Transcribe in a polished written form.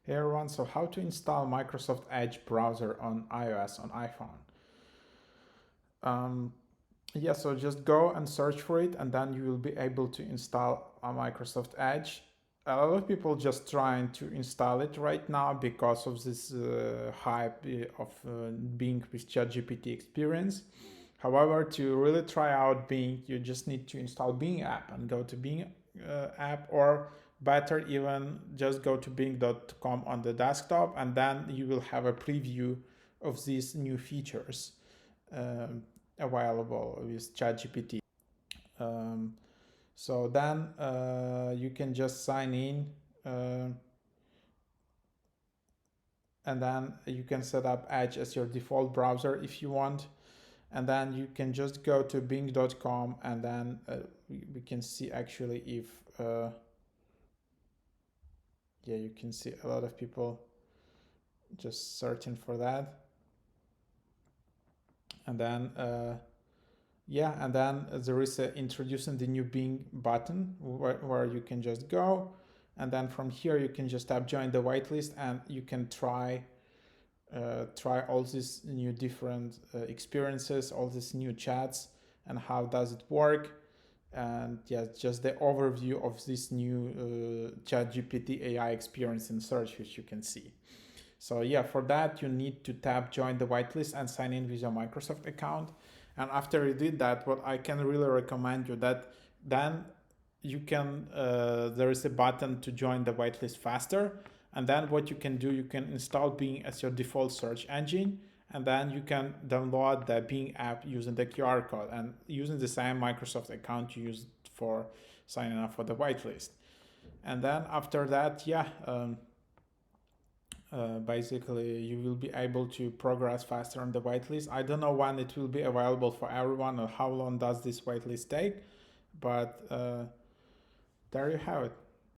Hey everyone, so how to install Microsoft Edge browser on iOS on iPhone? Yeah, so just go and search for it and then you will be able to install a Microsoft Edge. A lot of people just trying to install it right now because of this hype of Bing with ChatGPT experience. However, to really try out Bing, you just need to install Bing app and go to Bing app, or better even just go to bing.com on the desktop and then you will have a preview of these new features um, available with ChatGPT. Um, so then you can just sign in uh, and then you can set up Edge as your default browser if you want. And then you can just go to bing.com and then we can see actually if yeah, you can see a lot of people just searching for that. And then yeah, and then there is introducing the new Bing button where you can just go, and then from here you can just tap join the whitelist and you can try all these new different experiences, all these new chats, and how does it work. And yeah, just the overview of this new ChatGPT AI experience in search, which you can see. So yeah, for that you need to tap join the whitelist and sign in with your Microsoft account. And after you did that, what I can really recommend you that then you can there is a button to join the whitelist faster. And then what you can do, you can install Bing as your default search engine, and then you can download the Bing app using the QR code and using the same Microsoft account you used for signing up for the whitelist. And then after that, yeah, basically you will be able to progress faster on the whitelist. I don't know when it will be available for everyone or how long does this whitelist take, but there you have it.